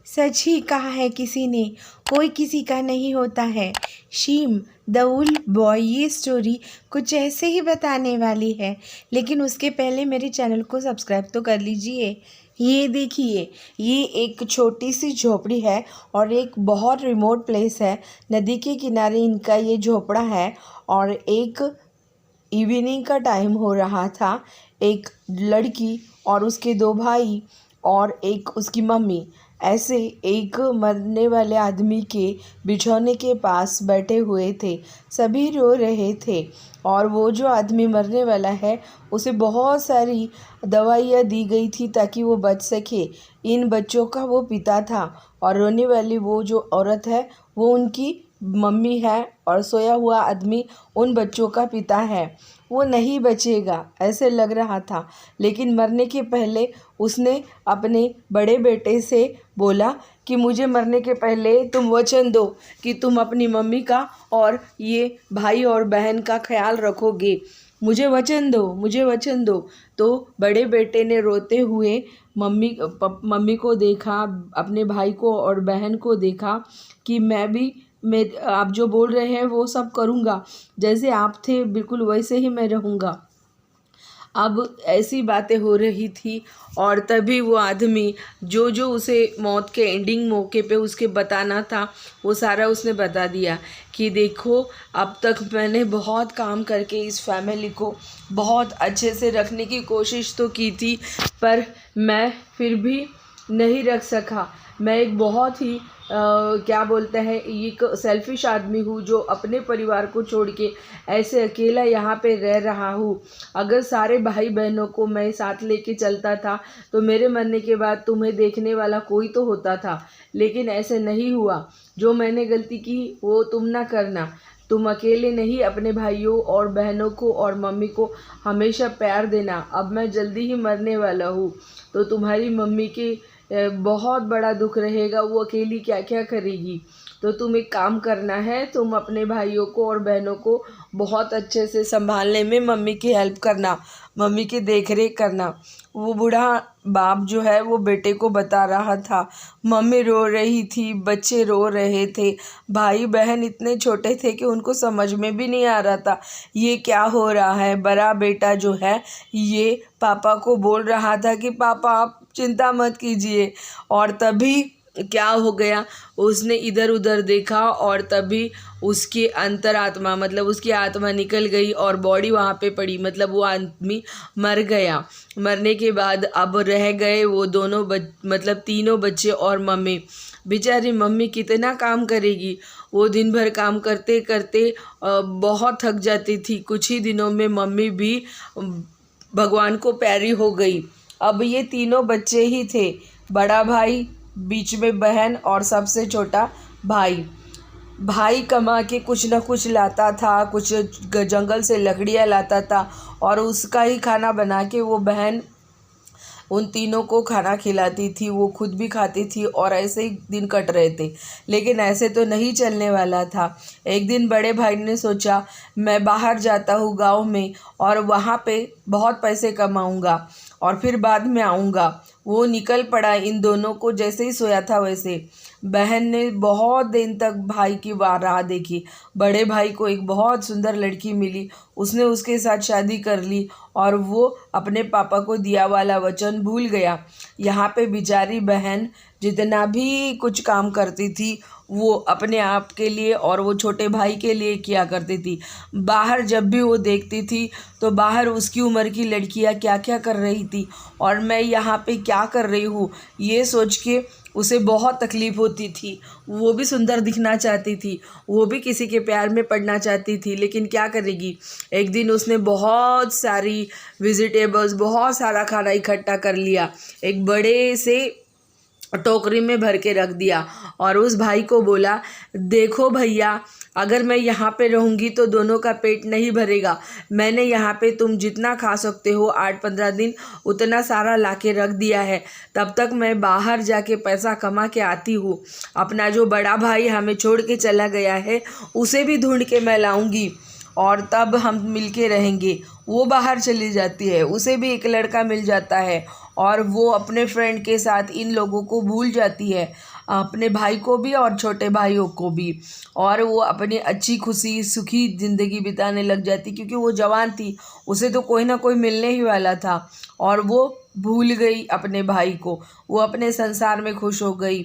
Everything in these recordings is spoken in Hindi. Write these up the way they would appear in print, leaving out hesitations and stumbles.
सच ही कहा है किसी ने, कोई किसी का नहीं होता है। शीम द वुल बॉय ये स्टोरी कुछ ऐसे ही बताने वाली है, लेकिन उसके पहले मेरे चैनल को सब्सक्राइब तो कर लीजिए। ये देखिए, ये एक छोटी सी झोपड़ी है और एक बहुत रिमोट प्लेस है। नदी के किनारे इनका ये झोपड़ा है और एक इवनिंग का टाइम हो रहा था। एक लड़की और उसके दो भाई और एक उसकी मम्मी ऐसे एक मरने वाले आदमी के बिछौने के पास बैठे हुए थे। सभी रो रहे थे और वो जो आदमी मरने वाला है उसे बहुत सारी दवाइयाँ दी गई थी ताकि वो बच सके। इन बच्चों का वो पिता था और रोने वाली वो जो औरत है वो उनकी मम्मी है और सोया हुआ आदमी उन बच्चों का पिता है। वो नहीं बचेगा ऐसे लग रहा था, लेकिन मरने के पहले उसने अपने बड़े बेटे से बोला कि मुझे मरने के पहले तुम वचन दो कि तुम अपनी मम्मी का और ये भाई और बहन का ख्याल रखोगे। मुझे वचन दो, मुझे वचन दो। तो बड़े बेटे ने रोते हुए मम्मी को देखा, अपने भाई को और बहन को देखा कि मैं आप जो बोल रहे हैं वो सब करूँगा, जैसे आप थे बिल्कुल वैसे ही मैं रहूँगा। अब ऐसी बातें हो रही थी और तभी वो आदमी जो जो उसे मौत के एंडिंग मौके पे उसके बताना था वो सारा उसने बता दिया कि देखो, अब तक मैंने बहुत काम करके इस फैमिली को बहुत अच्छे से रखने की कोशिश तो की थी, पर मैं फिर भी नहीं रख सका। मैं एक बहुत ही क्या बोलते हैं, एक सेल्फिश आदमी हूँ जो अपने परिवार को छोड़ के ऐसे अकेला यहाँ पे रह रहा हूँ। अगर सारे भाई बहनों को मैं साथ लेके चलता था तो मेरे मरने के बाद तुम्हें देखने वाला कोई तो होता था, लेकिन ऐसे नहीं हुआ। जो मैंने गलती की वो तुम ना करना। तुम अकेले नहीं, अपने भाइयों और बहनों को और मम्मी को हमेशा प्यार देना। अब मैं जल्दी ही मरने वाला हूँ, तो तुम्हारी मम्मी के बहुत बड़ा दुख रहेगा, वो अकेली क्या क्या करेगी। तो तुम एक काम करना है, तुम अपने भाइयों को और बहनों को बहुत अच्छे से संभालने में मम्मी की हेल्प करना, मम्मी की देख रेख करना। वो बूढ़ा बाप जो है वो बेटे को बता रहा था। मम्मी रो रही थी, बच्चे रो रहे थे, भाई बहन इतने छोटे थे कि उनको समझ में भी नहीं आ रहा था ये क्या हो रहा है। बड़ा बेटा जो है ये पापा को बोल रहा था कि पापा आप चिंता मत कीजिए, और तभी क्या हो गया, उसने इधर उधर देखा और तभी उसकी अंतरात्मा मतलब उसकी आत्मा निकल गई और बॉडी वहाँ पे पड़ी, मतलब वो आदमी मर गया। मरने के बाद अब रह गए वो दोनों मतलब तीनों बच्चे और मम्मी। बेचारी मम्मी कितना काम करेगी, वो दिन भर काम करते करते बहुत थक जाती थी। कुछ ही दिनों में मम्मी भी भगवान को प्यारी हो गई। अब ये तीनों बच्चे ही थे, बड़ा भाई, बीच में बहन और सबसे छोटा भाई। भाई कमा के कुछ न कुछ लाता था, कुछ जंगल से लकड़ियाँ लाता था और उसका ही खाना बना के वो बहन उन तीनों को खाना खिलाती थी, वो खुद भी खाती थी और ऐसे ही दिन कट रहे थे। लेकिन ऐसे तो नहीं चलने वाला था। एक दिन बड़े भाई ने सोचा मैं बाहर जाता हूँ गांव में और वहाँ पे बहुत पैसे कमाऊँगा और फिर बाद में आऊँगा। वो निकल पड़ा इन दोनों को जैसे ही सोया था वैसे। बहन ने बहुत दिन तक भाई की राह देखी। बड़े भाई को एक बहुत सुंदर लड़की मिली, उसने उसके साथ शादी कर ली और वो अपने पापा को दिया वाला वचन भूल गया। यहाँ पे बेचारी बहन जितना भी कुछ काम करती थी वो अपने आप के लिए और वो छोटे भाई के लिए किया करती थी। बाहर जब भी वो देखती थी तो बाहर उसकी उम्र की लड़कियाँ क्या क्या कर रही थी और मैं यहाँ पे क्या कर रही हूँ, ये सोच के उसे बहुत तकलीफ़ होती थी। वो भी सुंदर दिखना चाहती थी, वो भी किसी के प्यार में पड़ना चाहती थी, लेकिन क्या करेगी। एक दिन उसने बहुत सारी वेजिटेबल्स, बहुत सारा खाना इकट्ठा कर लिया, एक बड़े से टोकरी में भर के रख दिया और उस भाई को बोला देखो भैया, अगर मैं यहाँ पे रहूँगी तो दोनों का पेट नहीं भरेगा। मैंने यहाँ पे तुम जितना खा सकते हो 8-15 दिन उतना सारा ला के रख दिया है, तब तक मैं बाहर जाके पैसा कमा के आती हूँ। अपना जो बड़ा भाई हमें छोड़ के चला गया है उसे भी ढूंढ के मैं लाऊंगी और तब हम मिलके रहेंगे। वो बाहर चली जाती है, उसे भी एक लड़का मिल जाता है और वो अपने फ्रेंड के साथ इन लोगों को भूल जाती है, अपने भाई को भी और छोटे भाइयों को भी। और वो अपनी अच्छी खुशी सुखी ज़िंदगी बिताने लग जाती, क्योंकि वो जवान थी, उसे तो कोई ना कोई मिलने ही वाला था और वो भूल गई अपने भाई को, वो अपने संसार में खुश हो गई।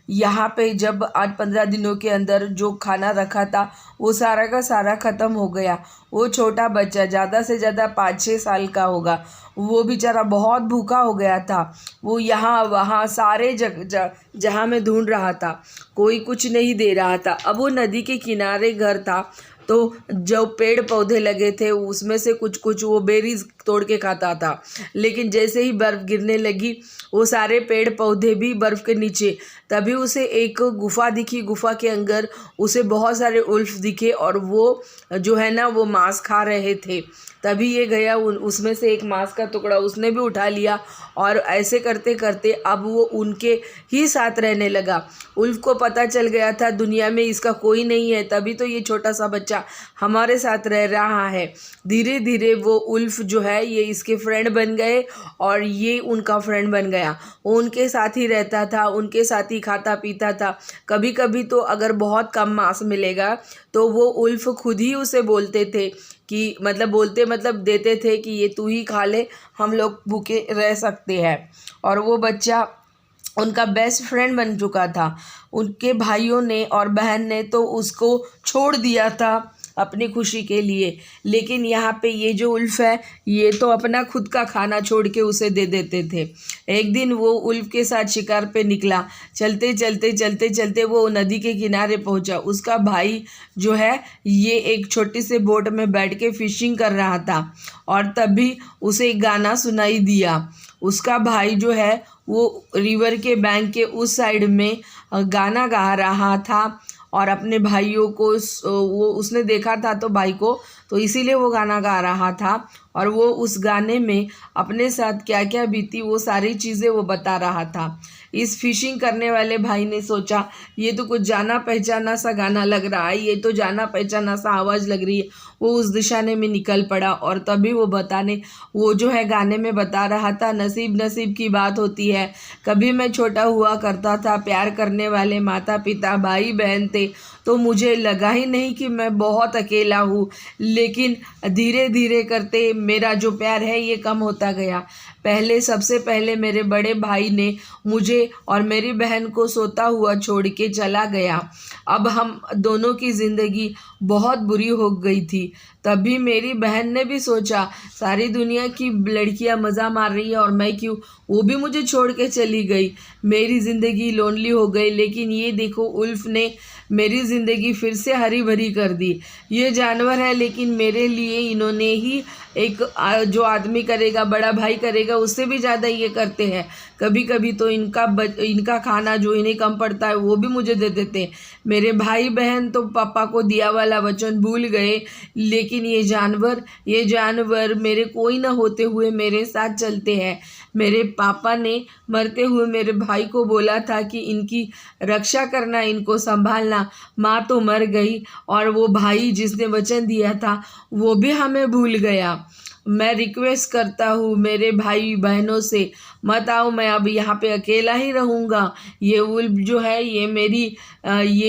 यहाँ पे जब 8-15 दिनों के अंदर जो खाना रखा था वो सारा का सारा ख़त्म हो गया। वो छोटा बच्चा ज़्यादा से ज़्यादा 5-6 साल का होगा, वो बेचारा बहुत भूखा हो गया था। वो यहाँ वहाँ सारे जहाँ में ढूंढ रहा था, कोई कुछ नहीं दे रहा था। अब वो नदी के किनारे घर था, तो जो पेड़ पौधे लगे थे उसमें से कुछ कुछ वो बेरीज तोड़ के खाता था। लेकिन जैसे ही बर्फ़ गिरने लगी, वो सारे पेड़ पौधे भी बर्फ़ के नीचे, तभी उसे एक गुफ़ा दिखी। गुफ़ा के अंदर उसे बहुत सारे उल्फ दिखे और वो जो है ना वो मांस खा रहे थे। तभी ये गया, उसमें से एक मांस का टुकड़ा उसने भी उठा लिया और ऐसे करते करते अब वो उनके ही साथ रहने लगा। उल्फ को पता चल गया था दुनिया में इसका कोई नहीं है, तभी तो ये छोटा सा बच्चा हमारे साथ रह रहा है। धीरे धीरे वो उल्फ जो है ये इसके फ्रेंड बन गए और ये उनका फ्रेंड बन गया। वो उनके साथ ही रहता था, उनके साथ ही खाता पीता था। कभी कभी तो अगर बहुत कम मांस मिलेगा तो वो उल्फ खुद ही उसे बोलते थे कि मतलब देते थे कि ये तू ही खा ले, हम लोग भूखे रह सकते हैं। और वो बच्चा उनका बेस्ट फ्रेंड बन चुका था। उनके भाइयों ने और बहन ने तो उसको छोड़ दिया था अपनी खुशी के लिए, लेकिन यहाँ पे ये जो उल्फ है ये तो अपना खुद का खाना छोड़ के उसे दे देते थे। एक दिन वो उल्फ के साथ शिकार पे निकला। चलते चलते चलते चलते वो नदी के किनारे पहुँचा। उसका भाई जो है ये एक छोटी सी बोट में बैठ के फिशिंग कर रहा था और तभी उसे एक गाना सुनाई दिया। उसका भाई जो है वो रिवर के बैंक के उस साइड में गाना गा रहा था और अपने भाइयों को वो उसने देखा था तो भाई को, तो इसीलिए वो गाना गा रहा था। और वो उस गाने में अपने साथ क्या क्या बीती वो सारी चीज़ें वो बता रहा था। इस फिशिंग करने वाले भाई ने सोचा ये तो कुछ जाना पहचाना सा गाना लग रहा है, ये तो जाना पहचाना सा आवाज़ लग रही है। वो उस दिशा में निकल पड़ा और तभी वो जो है गाने में बता रहा था, नसीब नसीब की बात होती है। कभी मैं छोटा हुआ करता था, प्यार करने वाले माता पिता भाई बहन थे, तो मुझे लगा ही नहीं कि मैं बहुत अकेला हूँ। लेकिन धीरे धीरे करते मेरा जो प्यार है ये कम होता गया। सबसे पहले मेरे बड़े भाई ने मुझे और मेरी बहन को सोता हुआ छोड़ के चला गया। अब हम दोनों की ज़िंदगी बहुत बुरी हो गई थी। तभी मेरी बहन ने भी सोचा सारी दुनिया की लड़कियां मज़ा मार रही है और मैं क्यों, वो भी मुझे छोड़ के चली गई। मेरी ज़िंदगी लोनली हो गई। लेकिन ये देखो उल्फ ने मेरी ज़िंदगी फिर से हरी भरी कर दी। ये जानवर है लेकिन मेरे लिए इन्होंने ही एक जो आदमी करेगा, बड़ा भाई करेगा, उससे भी ज़्यादा ये करते हैं। कभी कभी तो इनका खाना जो इन्हें कम पड़ता है वो भी मुझे दे देते हैं। मेरे भाई बहन तो पापा को दिया वाला वचन भूल गए, लेकिन ये जानवर मेरे कोई ना होते हुए मेरे साथ चलते हैं। मेरे पापा ने मरते हुए मेरे भाई को बोला था कि इनकी रक्षा करना, इनको संभालना। माँ तो मर गई और वो भाई जिसने वचन दिया था वो भी हमें भूल गया। मैं रिक्वेस्ट करता हूँ मेरे भाई बहनों से, मत आओ, मैं अब यहाँ पे अकेला ही रहूँगा। ये उल्फ जो है ये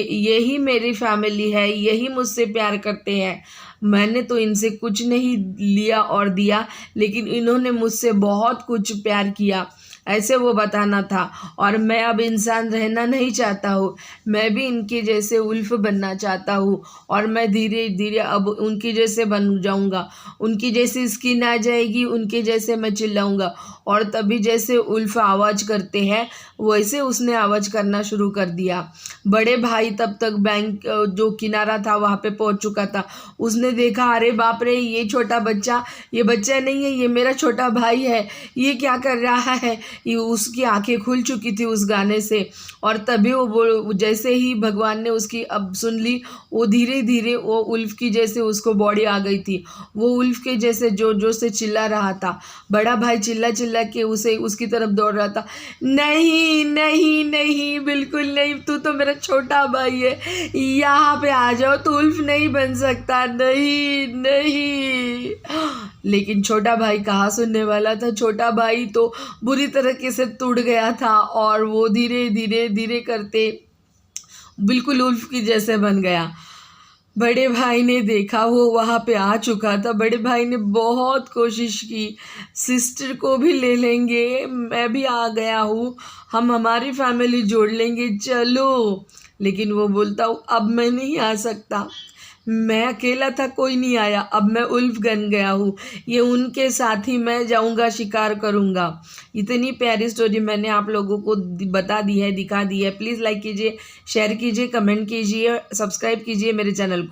यही मेरी फैमिली है, यही मुझसे प्यार करते हैं। मैंने तो इनसे कुछ नहीं लिया और दिया, लेकिन इन्होंने मुझसे बहुत कुछ प्यार किया, ऐसे वो बताना था। और मैं अब इंसान रहना नहीं चाहता हूँ, मैं भी इनके जैसे उल्फ बनना चाहता हूँ और मैं धीरे धीरे अब उनकी जैसे बन जाऊँगा। उनकी जैसी स्किन आ जाएगी, उनके जैसे मैं चिल्लाऊँगा। और तभी जैसे उल्फ आवाज़ करते हैं वैसे उसने आवाज़ करना शुरू कर दिया। बड़े भाई तब तक बैंक जो किनारा था वहाँ पे पहुँच चुका था। उसने देखा, अरे बाप रे, ये छोटा बच्चा, ये बच्चा नहीं है, ये मेरा छोटा भाई है, ये क्या कर रहा है, उसकी आंखें खुल चुकी थी उस गाने से। और तभी वो जैसे ही भगवान ने उसकी अब सुन ली, वो धीरे धीरे वो उल्फ की जैसे उसको बॉडी आ गई थी। वो उल्फ के जैसे जोर जोर से चिल्ला रहा था। बड़ा भाई चिल्ला चिल्ला के उसे उसकी तरफ दौड़ रहा था, नहीं नहीं नहीं, बिल्कुल नहीं, तू तो मेरा छोटा भाई है, यहाँ पे आ जाओ, तू उल्फ नहीं बन सकता, नहीं नहीं। लेकिन छोटा भाई कहाँ सुनने वाला था। छोटा भाई तो बुरी तरीके से टूट गया था और वो धीरे धीरे धीरे करते बिल्कुल उल्फ की जैसे बन गया। बड़े भाई ने देखा वो वहाँ पे आ चुका था। बड़े भाई ने बहुत कोशिश की, सिस्टर को भी ले लेंगे, मैं भी आ गया हूँ, हम हमारी फैमिली जोड़ लेंगे, चलो। लेकिन वो बोलता हूँ अब मैं नहीं आ सकता, मैं अकेला था, कोई नहीं आया, अब मैं उल्फ बन गया हूँ, ये उनके साथ ही मैं जाऊँगा, शिकार करूँगा। इतनी प्यारी स्टोरी मैंने आप लोगों को बता दी है, दिखा दी है। प्लीज़ लाइक कीजिए, शेयर कीजिए, कमेंट कीजिए, सब्सक्राइब कीजिए मेरे चैनल को।